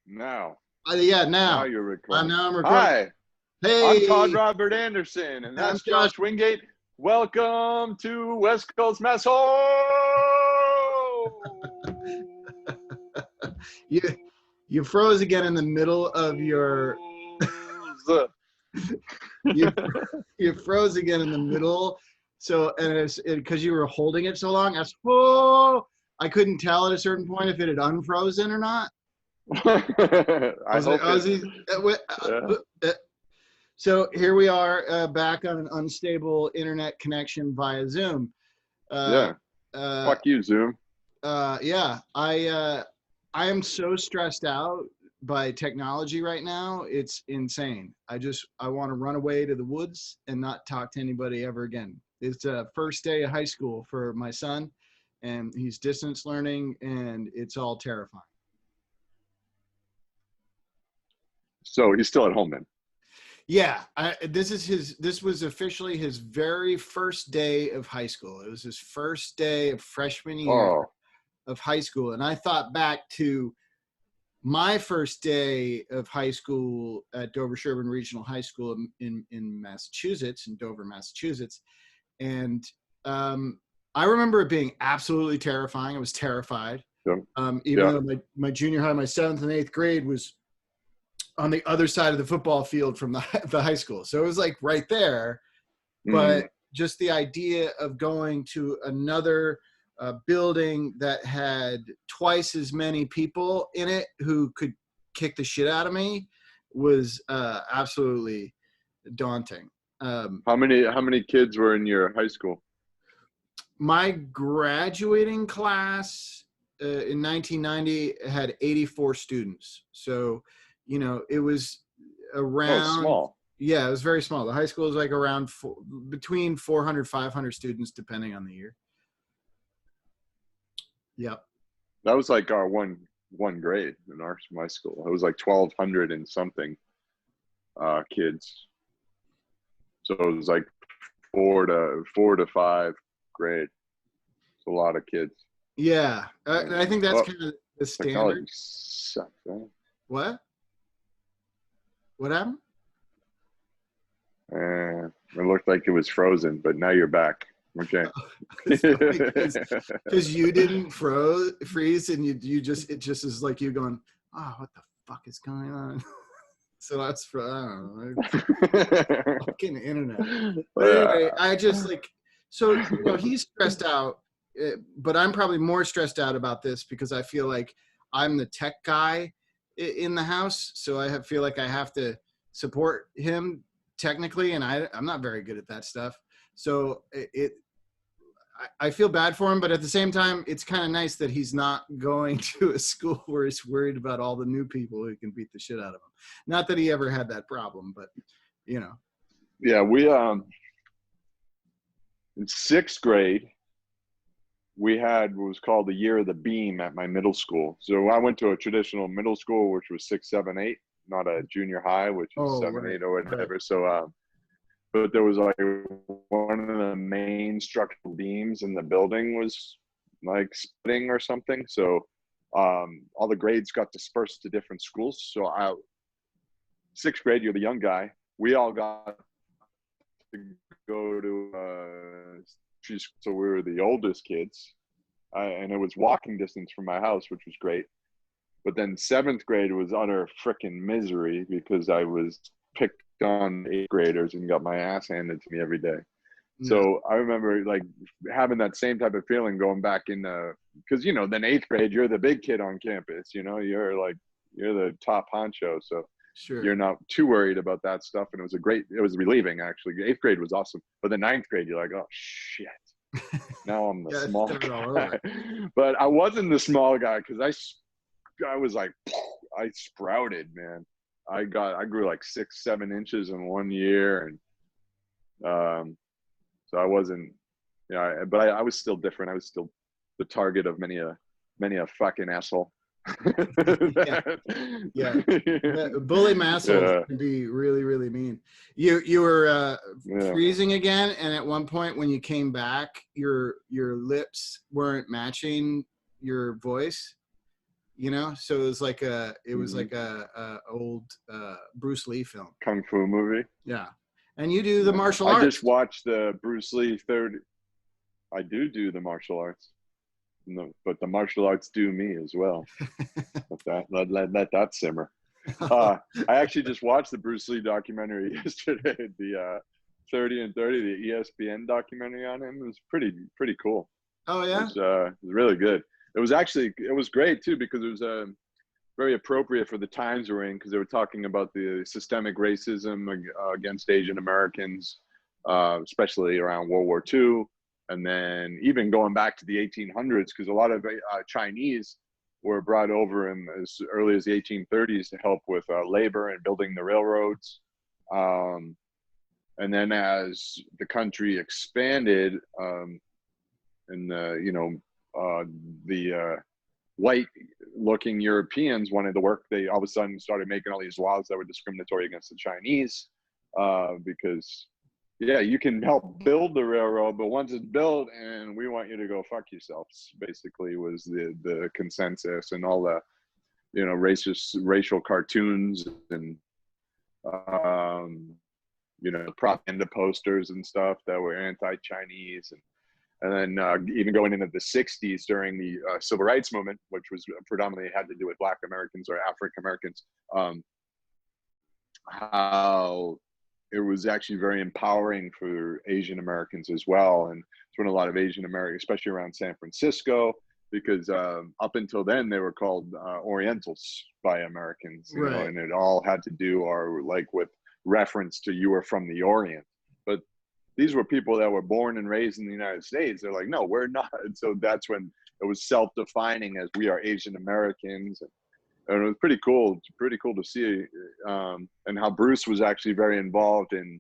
Now. Yeah, Now now. you're recording. Now I'm recording. Hi, I'm Todd Hey, Robert Anderson, and I'm that's Josh. Josh Wingate. Welcome to West Coast Massholes. You you froze again in the middle of your you you froze again in the middle. So and it's because you were holding it so long. I couldn't tell at a certain point if it had unfrozen or not. I hope Uh, So here we are back on an unstable internet connection via Zoom. Uh, yeah. uh, Fuck you, Zoom. yeah, I am so stressed out by technology right now. It's insane. I want to run away to the woods and not talk to anybody ever again. It's first day of high school for my son, and he's distance learning, and it's all terrifying. So he's still at home then. Yeah, this was officially his very first day of high school. It was his first day of freshman year Oh, of high school. And I thought back to my first day of high school at Dover Sherburne Regional High School in Massachusetts, in Dover, Massachusetts. And I remember it being absolutely terrifying. I was terrified. yeah. Even Yeah. though my junior high, my 7th and 8th grade was on the other side of the football field from the high school. So it was like right there, but just the idea of going to another building that had twice as many people in it who could kick the shit out of me was absolutely daunting. How many kids were in your high school? My graduating class in 1990 had 84 students. So, it was around. Oh, small. Yeah, it was very small. The high school is like around between 400, 500 students, depending on the year. Yep. That was like our one grade in my school. It was like 1,200 and something kids. So it was like four to five grade. It's a lot of kids. Yeah, I think that's kind of the Technology standard. sucks. Huh? What? What happened? It looked like it was frozen, but now you're back. Okay. Because you didn't freeze, and it just is like you going, oh, what the fuck is going on? So that's for I don't know, fucking internet. But anyway, I just so he's stressed out, but I'm probably more stressed out about this because I feel like I'm the tech guy in the house, so feel like I have to support him technically, and I'm not very good at that stuff. So I feel bad for him, but at the same time, it's kind of nice that he's not going to a school where he's worried about all the new people who can beat the shit out of him. Not that he ever had that problem, but Yeah, we in 6th grade, we had what was called the year of the beam at my middle school. So I went to a traditional middle school, which was 6, 7, 8, not a junior high, which is 7, right, 8 or whatever. Right. So, but there was like one of the main structural beams in the building was like splitting or something. So all the grades got dispersed to different schools. So 6th grade, you're the young guy. We all got to go to so we were the oldest kids, and it was walking distance from my house, which was great. But then 7th grade was utter frickin' misery because I was picked on 8th graders and got my ass handed to me every day. Yeah. So I remember like having that same type of feeling going back in because then 8th grade, you're the big kid on campus, you're the top honcho. So Sure. You're not too worried about that stuff. And it was relieving actually. 8th grade was awesome. But the 9th grade, you're like, oh shit. Now I'm the small guy. But I wasn't the small guy because I was like, I sprouted, man. I grew like 6, 7 inches in 1 year. And so I wasn't, but I was still different. I was still the target of many a fucking asshole. Yeah. Bully Massholes can be really, really mean. You were freezing again, and at one point when you came back, your lips weren't matching your voice. you know. So it was like Mhm. a old Bruce Lee film. Kung Fu movie. Yeah, and you do the Yeah. martial I just arts. watched the Bruce Lee third. I do the martial arts. No, but the martial arts do me as well. Let that simmer. Uh, I actually just watched the Bruce Lee documentary yesterday. The 30 and 30, the ESPN documentary on him. It was pretty cool. Oh It yeah, was really good. It was great too because it was very appropriate for the times we're in because they were talking about the systemic racism against Asian Americans, especially around World War II, and then even going back to the 1800s because a lot of Chinese were brought over in as early as the 1830s to help with labor and building the railroads. Um, and then as the country expanded, and the white looking Europeans wanted to work, they all of a sudden started making all these laws that were discriminatory against the Chinese, because yeah, you can help build the railroad, but once it's built and we want you to go fuck yourselves, basically was the consensus. And all the racial cartoons and um, propaganda posters and stuff that were anti-Chinese. And then even going into the 60s during the civil rights movement, which was predominantly had to do with Black Americans or African Americans, how it was actually very empowering for Asian Americans as well. And it's when a lot of Asian Americans, especially around San Francisco, because up until then they were called Orientals by Americans, right. and it all had to do or like with reference to you were from the Orient. But these were people that were born and raised in the United States. They're like, no, we're not. And so that's when it was self-defining as we are Asian Americans. And it was pretty cool to see, and how Bruce was actually very involved in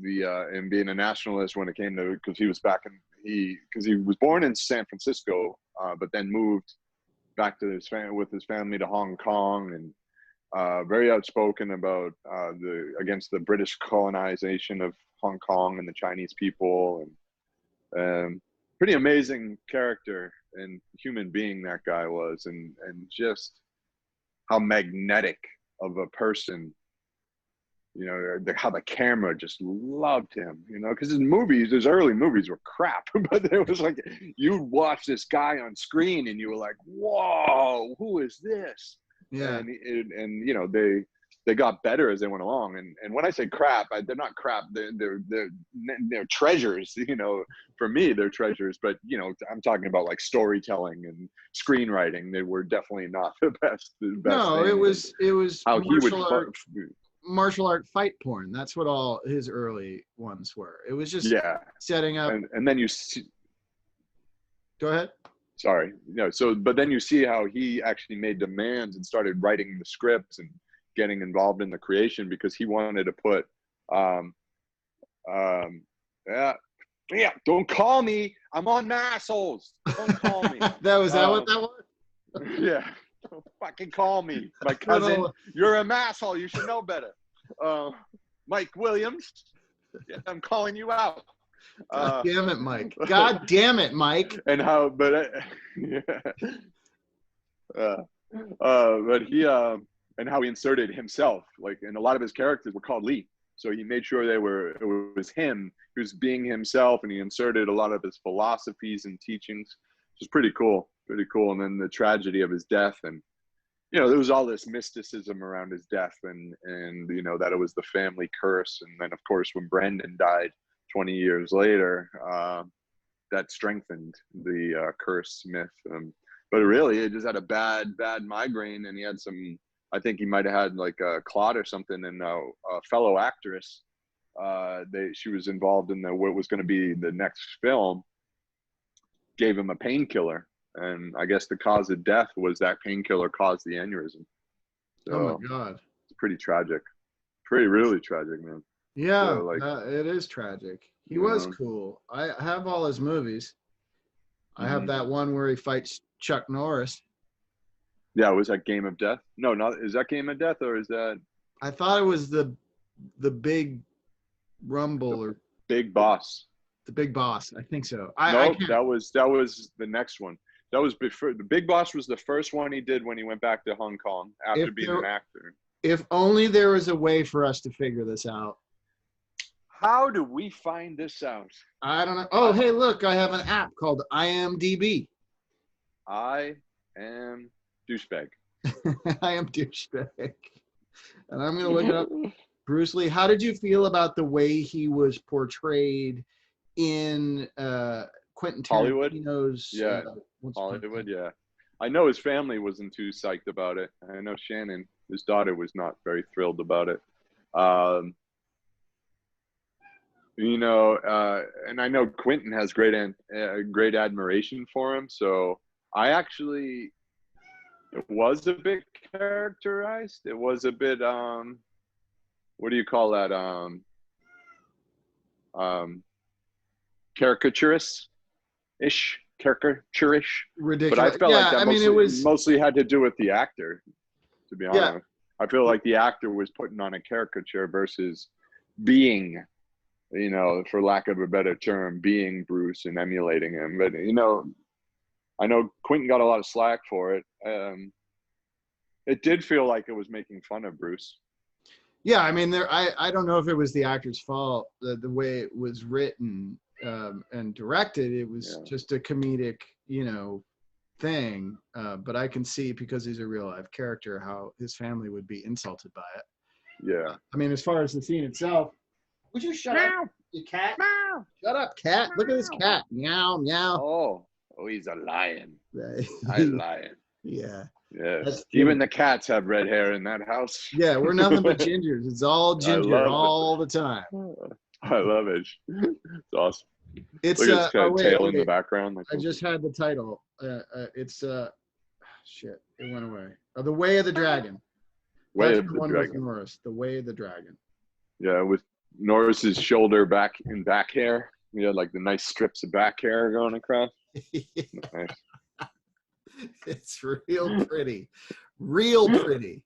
in being a nationalist when it came to, because he was because he was born in San Francisco, but then moved back to with his family to Hong Kong, and very outspoken about against the British colonization of Hong Kong and the Chinese people, and pretty amazing character and human being that guy was, and just how magnetic of a person, how the camera just loved him, because his early movies were crap, but it was like you'd watch this guy on screen and you were like, whoa, who is this? Yeah. And they got better as they went along. And when I say crap, they're not crap. They're treasures. For me, they're treasures. But I'm talking about like storytelling and screenwriting. They were definitely not the best. No, thing. It was How he would. martial art fight porn. That's what all his early ones were. It was just setting up. And then you see. Go ahead. Sorry. But then you see how he actually made demands and started writing the scripts and getting involved in the creation because he wanted to put, don't call me. I'm on Massholes. Don't call me. That what that was? Yeah. Don't fucking call me. My cousin, you're a masshole. You should know better. Mike Williams, I'm calling you out. God damn it, Mike. God damn it, Mike. And how, but he, and how he inserted himself, like, and a lot of his characters were called Lee. So he made sure it was him who's being himself, and he inserted a lot of his philosophies and teachings, which is pretty cool. And then the tragedy of his death, and there was all this mysticism around his death, and that it was the family curse. And then of course when Brandon died 20 years later, that strengthened the curse myth. But really, he just had a bad migraine, and he had some. I think he might have had like a clot or something. And a fellow actress, she was involved in what was going to be the next film, gave him a painkiller, and I guess the cause of death was that painkiller caused the aneurysm. So, oh my God, it's pretty tragic, really tragic, man. Yeah, so, it is tragic. He was cool. I have all his movies. I have that one where he fights Chuck Norris. Yeah, was that Game of Death? No, not is that Game of Death, or is that? I thought it was the Big Rumble or Big Boss. The Big Boss. I think so. That was the next one. That was before the Big Boss was the first one he did when he went back to Hong Kong after being an actor. If only there was a way for us to figure this out. How do we find this out? I don't know. Oh, hey, look, I have an app called IMDb. I am douchebag. I am douchebag. And I'm going to look up Bruce Lee. How did you feel about the way he was portrayed in Quentin Tarantino's? Hollywood, yeah. I know his family wasn't too psyched about it. I know Shannon, his daughter, was not very thrilled about it. And I know Quentin has great admiration for him. So I actually, it was a bit characterized. It was a bit, what do you call that? Caricaturous-ish. Ridiculous. But I felt like that mostly had to do with the actor, to be honest. Yeah. I feel like the actor was putting on a caricature versus being, for lack of a better term, being Bruce and emulating him. But, I know Quentin got a lot of slack for it. It did feel like it was making fun of Bruce. Yeah, I mean, I don't know if it was the actor's fault, the way it was written and directed. It was just a comedic, thing. But I can see, because he's a real life character, how his family would be insulted by it. Yeah. I mean, as far as the scene itself, would you shut up, you cat? Meow. Shut up, cat. Look at this cat. Meow, meow. Oh, he's a lion. A lion. Yeah. Yes. Even the cats have red hair in that house. Yeah, we're nothing but gingers. It's all ginger all the time. I love it. It's awesome. It's look at his tail in the background. I just had the title. It's shit. It went away. Oh, The Way of the Dragon. Way of the Dragon. Norris. The Way of the Dragon. Yeah, with Norris's shoulder back hair. Like the nice strips of back hair going across. Nice. It's real pretty. Real pretty.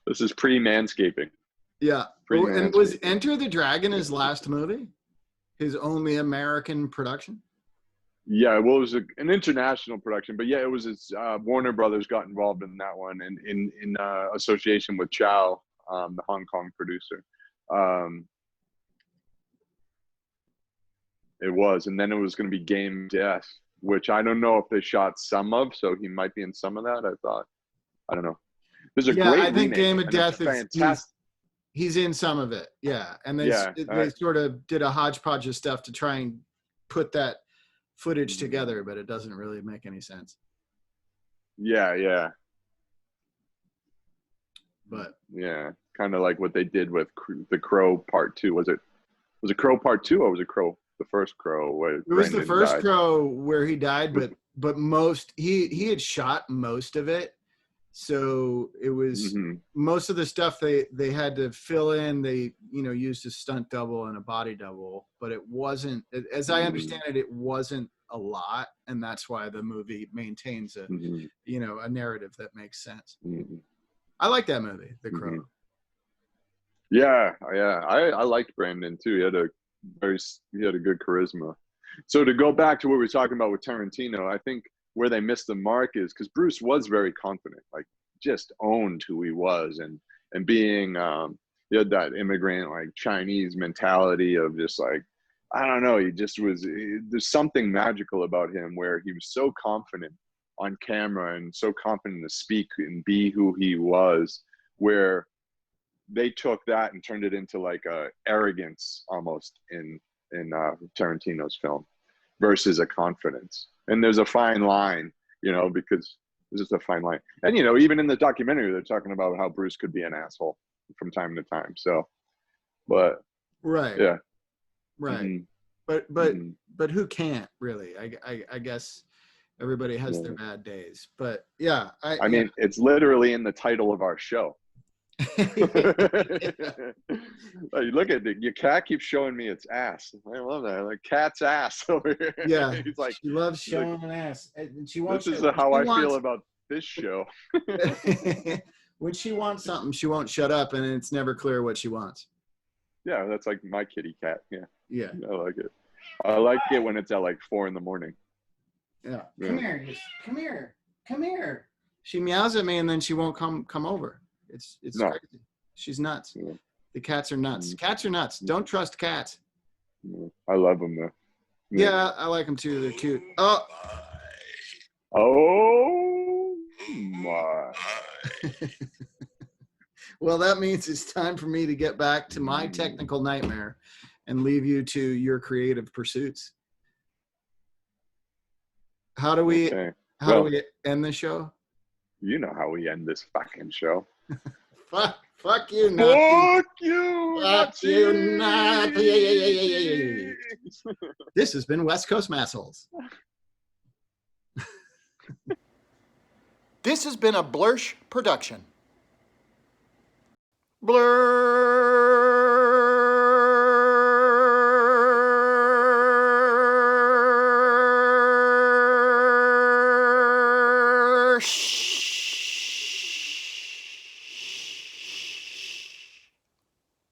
This is pre-manscaping. Yeah. And was Enter the Dragon his last movie? His only American production? Yeah, well, it was an international production, but yeah, it was his, Warner Brothers got involved in that one, and in association with Chow, the Hong Kong producer. It was, and then it was going to be Game Death, which I don't know if they shot some of, so he might be in some of that. I don't know. There's a great I think Game of Death is fantastic. He's in some of it, yeah. And they sort of did a hodgepodge of stuff to try and put that footage together, but it doesn't really make any sense. Yeah. But yeah, kind of like what they did with The Crow Part 2. Was it Crow Part 2 or was it Crow? The first Crow, where it was the first Crow where he died, but most he had shot most of it, so it was most of the stuff they had to fill in. They used a stunt double and a body double, but it wasn't, as I understand it, it wasn't a lot, and that's why the movie maintains a a narrative that makes sense. I like that movie, The Crow. Yeah. I liked Brandon too. He had a good charisma. So to go back to what we were talking about with Tarantino, I think where they missed the mark is because Bruce was very confident, like just owned who he was, and being he had that immigrant like Chinese mentality of just like, I don't know, he just was, there's something magical about him where he was so confident on camera and so confident to speak and be who he was, where they took that and turned it into like a arrogance almost in Tarantino's film versus a confidence. And there's a fine line, because there's just a fine line. And, even in the documentary, they're talking about how Bruce could be an asshole from time to time. So, but right. Yeah. Right. But who can't really? I guess everybody has their bad days, but yeah. I mean, it's literally in the title of our show. Like, look at your cat keeps showing me its ass. I love that, like cat's ass over here. Yeah, he's like, she loves showing an ass, and she wants. This is how I feel about this show. When she wants something, she won't shut up, and it's never clear what she wants. Yeah, that's like my kitty cat. Yeah, I like it. I like it when it's at like 4 a.m. Yeah. Yeah. Come here. Come here. Come here. She meows at me and then she won't come over. It's No. crazy. She's nuts. Yeah. The cats are nuts. Cats are nuts. Don't trust cats. Yeah. I love them though. Yeah, I like them too. They're cute. Oh my. Well, that means it's time for me to get back to my technical nightmare and leave you to your creative pursuits. How do we end the show? You know how we end this fucking show. Fuck you, Nazi. Fuck you, Fuck you, Nazi. This has been West Coast Massholes. This has been a Blursh production. Blur.